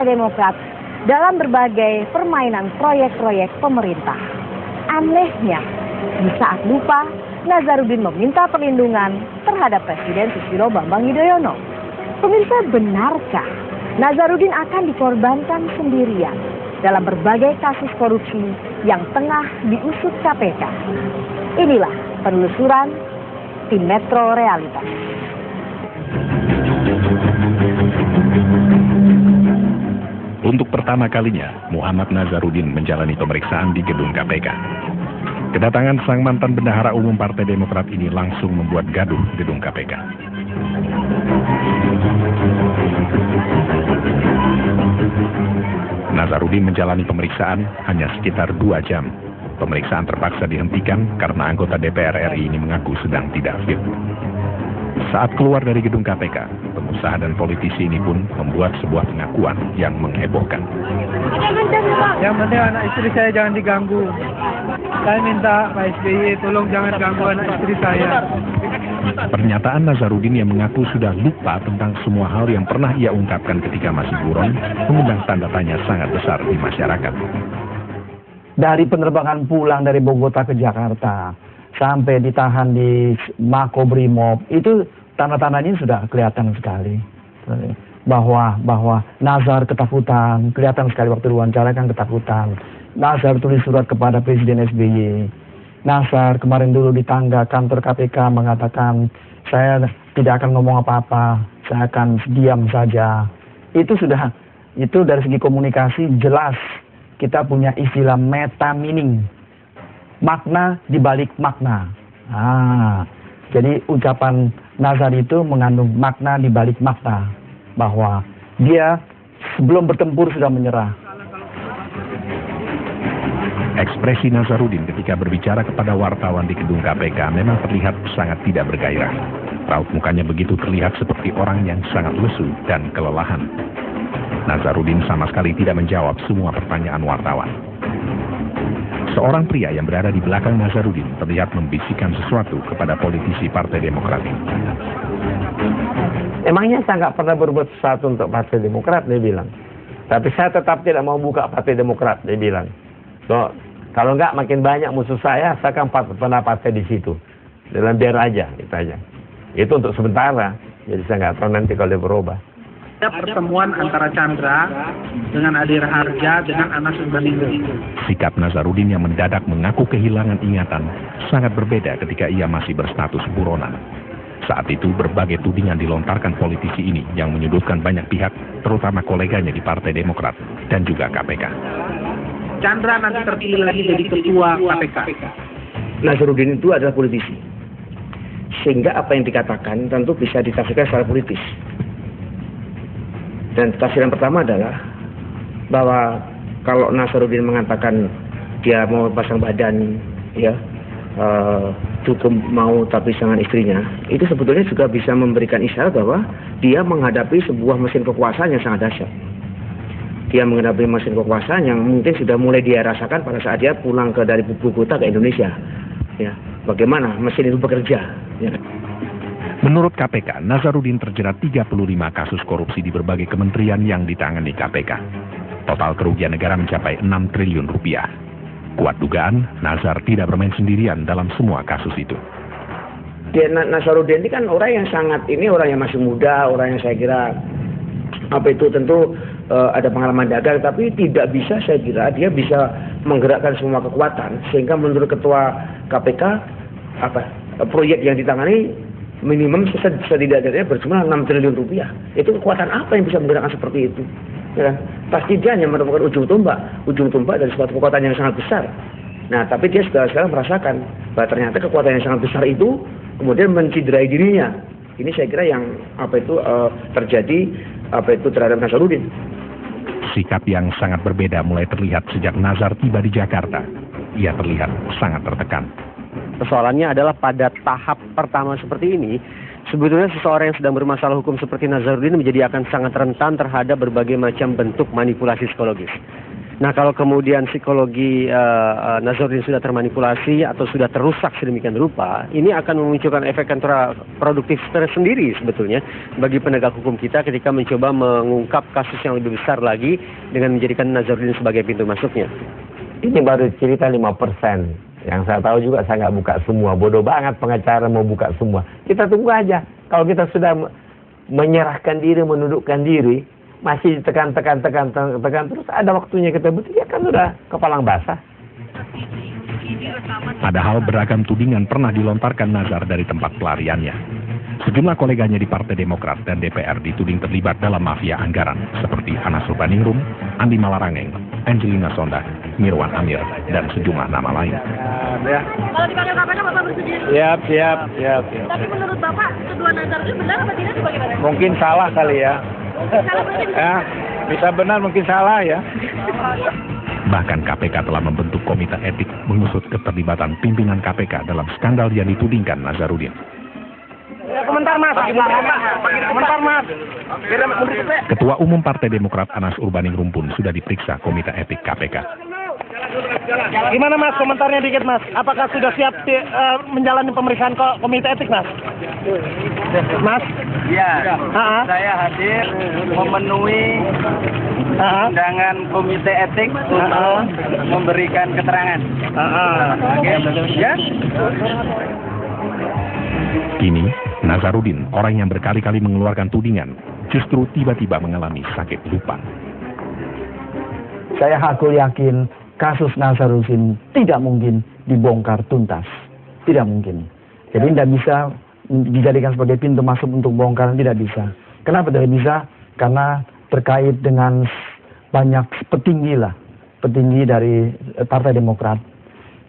Demokrat dalam berbagai permainan proyek-proyek pemerintah. Anehnya, di saat lupa, Nazarudin meminta perlindungan terhadap Presiden Susilo Bambang Yudhoyono. Pemirsa, benarkah Nazarudin akan dikorbankan sendirian dalam berbagai kasus korupsi yang tengah diusut KPK? Inilah penelusuran tim Metro Realitas. Untuk pertama kalinya, Muhammad Nazarudin menjalani pemeriksaan di gedung KPK. Kedatangan sang mantan bendahara umum Partai Demokrat ini langsung membuat gaduh gedung KPK. Nazarudin menjalani pemeriksaan hanya sekitar 2 jam. Pemeriksaan terpaksa dihentikan karena anggota DPR RI ini mengaku sedang tidak fit. Saat keluar dari gedung KPK, pengusaha dan politisi ini pun membuat sebuah pengakuan yang menghebohkan. Yang penting anak istri saya jangan diganggu. Saya minta Pak SBY tolong jangan ganggu anak istri saya. Pernyataan Nazarudin yang mengaku sudah lupa tentang semua hal yang pernah ia ungkapkan ketika masih buron mengundang tanda tanya sangat besar di masyarakat. Dari penerbangan pulang dari Bogota ke Jakarta sampai ditahan di Makobrimob, itu tanda-tandanya sudah kelihatan sekali bahwa Nazar ketakutan, kelihatan sekali waktu diwawancara kan ketakutan. Nazar tulis surat kepada Presiden SBY. Nazar kemarin dulu di tangga kantor KPK mengatakan saya tidak akan ngomong apa-apa, saya akan diam saja. Itu dari segi komunikasi jelas kita punya istilah meta meaning, makna di balik makna. Jadi ucapan Nazar itu mengandung makna di balik makna, bahwa dia sebelum bertempur sudah menyerah. Ekspresi Nazarudin ketika berbicara kepada wartawan di gedung KPK memang terlihat sangat tidak bergairah. Raut mukanya begitu terlihat seperti orang yang sangat lesu dan kelelahan. Nazarudin sama sekali tidak menjawab semua pertanyaan wartawan. Seorang pria yang berada di belakang Nazarudin terlihat membisikkan sesuatu kepada politisi Partai Demokrat. Emangnya saya nggak pernah berbuat sesuatu untuk Partai Demokrat, dia bilang. Tapi saya tetap tidak mau buka Partai Demokrat, dia bilang. So, kalau nggak makin banyak musuh saya akan pernah partai di situ. Dalam biar aja, itu aja. Itu untuk sementara. Jadi saya nggak tahu nanti kalau dia berubah. Ada pertemuan antara Chandra dengan Adir Harja dengan Anas Urbaningrum. Sikap Nazarudin yang mendadak mengaku kehilangan ingatan sangat berbeda ketika ia masih berstatus buronan. Saat itu berbagai tudingan dilontarkan politisi ini yang menyudutkan banyak pihak, terutama koleganya di Partai Demokrat dan juga KPK. Chandra nanti terpilih lagi jadi ketua KPK. Nazarudin itu adalah politisi. Sehingga apa yang dikatakan tentu bisa ditafsirkan secara politis. Dan tafsiran pertama adalah bahwa kalau Nazarudin mengatakan dia mau pasang badan, ya cukup mau tapi dengan istrinya, itu sebetulnya juga bisa memberikan isyarat bahwa dia menghadapi sebuah mesin kekuasaan yang sangat dahsyat. Dia menghadapi mesin kekuasaan yang mungkin sudah mulai dia rasakan pada saat dia pulang dari Bogota ke Indonesia. Ya, bagaimana mesin itu bekerja. Ya. Menurut KPK, Nazarudin terjerat 35 kasus korupsi di berbagai kementerian yang ditangani KPK. Total kerugian negara mencapai 6 triliun rupiah. Kuat dugaan, Nazar tidak bermain sendirian dalam semua kasus itu. Nazarudin ini kan orang yang orang yang masih muda, orang yang saya kira tentu ada pengalaman dagang, tapi tidak bisa saya kira dia bisa menggerakkan semua kekuatan sehingga menurut ketua KPK proyek yang ditangani minimum setidaknya berjumlah 6 triliun rupiah. Itu kekuatan apa yang bisa menggerakkan seperti itu? Ya, pasti dia hanya merupakan ujung tombak dari suatu kekuatan yang sangat besar. Nah, tapi dia sekarang merasakan bahwa ternyata kekuatan yang sangat besar itu kemudian menciderai dirinya. Ini saya kira yang terjadi terhadap Nazarudin. Sikap yang sangat berbeda mulai terlihat sejak Nazar tiba di Jakarta. Ia terlihat sangat tertekan. Persoalannya adalah pada tahap pertama seperti ini, sebetulnya seseorang yang sedang bermasalah hukum seperti Nazarudin akan sangat rentan terhadap berbagai macam bentuk manipulasi psikologis. Nah, kalau kemudian psikologi Nazarudin sudah termanipulasi atau sudah terusak sedemikian rupa, ini akan memunculkan efek kontraproduktif tersendiri sebetulnya bagi penegak hukum kita ketika mencoba mengungkap kasus yang lebih besar lagi dengan menjadikan Nazarudin sebagai pintu masuknya. Ini baru cerita 5%. Yang saya tahu juga saya nggak buka semua. Bodoh banget pengacara mau buka semua. Kita tunggu aja. Kalau kita sudah menyerahkan diri, menundukkan diri, masih tekan terus, ada waktunya kita bukti, ya kan sudah kepalang basah. Padahal beragam tudingan pernah dilontarkan Nazar dari tempat pelariannya. Sejumlah koleganya di Partai Demokrat dan DPR dituding terlibat dalam mafia anggaran, seperti Anas Urbaningrum, Andi Malarangeng, Angelina Sondah, Mirwan Amir, dan sejumlah nama lain. Kalau dipanggil KPK, Bapak bersedia? Siap. Tapi menurut Bapak, kedua Nazar itu benar apa tidak, bagaimana? Mungkin salah kali ya. Salah berarti bisa. Bisa benar, mungkin salah ya. Bahkan KPK telah membentuk komite etik mengusut keterlibatan pimpinan KPK dalam skandal yang ditudingkan Nazarudin. Komentar Mas. Komentar Mas. Ketua Umum Partai Demokrat Anas Urbaningrum pun sudah diperiksa komite etik KPK. Gimana Mas, komentarnya dikit Mas? Apakah sudah siap menjalani pemeriksaan komite etik Mas? Mas? Ya, saya hadir memenuhi undangan komite etik untuk memberikan keterangan. Ya. Kini, Nazarudin, orang yang berkali-kali mengeluarkan tudingan, justru tiba-tiba mengalami sakit lupa. Saya hakul yakin kasus Nazarudin tidak mungkin dibongkar tuntas. Tidak mungkin. Jadi tidak bisa dijadikan sebagai pintu masuk untuk bongkar, tidak bisa. Kenapa tidak bisa? Karena terkait dengan banyak petinggi dari Partai Demokrat.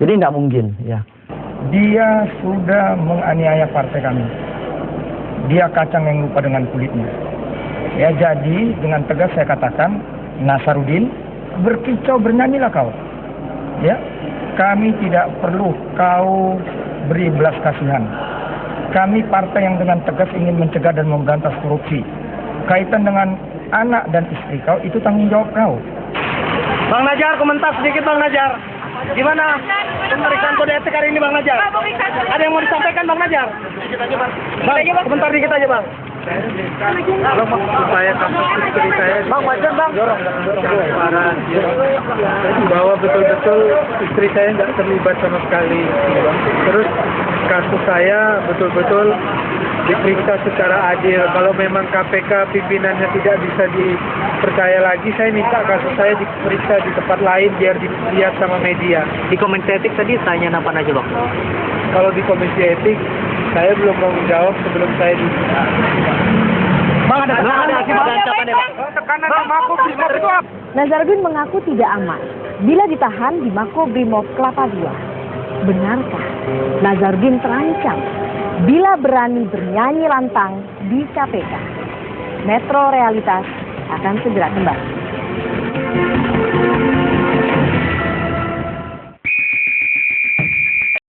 Jadi tidak mungkin, ya. Dia sudah menganiaya partai kami. Dia kacang yang lupa dengan kulitnya. Ya, jadi dengan tegas saya katakan, Nazarudin, berkicau, bernyanyilah kau. Ya, kami tidak perlu kau beri belas kasihan. Kami partai yang dengan tegas ingin mencegah dan memberantas korupsi. Kaitan dengan anak dan istri kau, itu tanggung jawab kau. Bang Najar, komentar sedikit Bang Najar. Gimana pemeriksaan kode etik hari ini Bang Najar? Ada yang mau disampaikan Bang Najar? Dikit aja Bang. Bang, komentar dikit aja Bang. Kalau maksud saya kasus istri saya Bang, wajar Bang. Dorong bahwa betul-betul istri saya nggak terlibat sama sekali. Terus kasus saya betul-betul diperiksa secara adil. Kalau memang KPK pimpinannya tidak bisa dipercaya lagi, saya minta kasus saya diperiksa di tempat lain biar dilihat sama media. Di komite etik tadi tanya apa aja Bang? Kalau di komisi etik, saya belum mau menjawab sebelum saya diminta. Bang, ada ancaman ya Bang? Tekanan Makobrimob itu apa? Nazarudin mengaku tidak aman bila ditahan di Makobrimob Kelapa II. Benarkah Nazarudin terancam bila berani bernyanyi lantang di KPK? Metro Realitas akan segera kembali.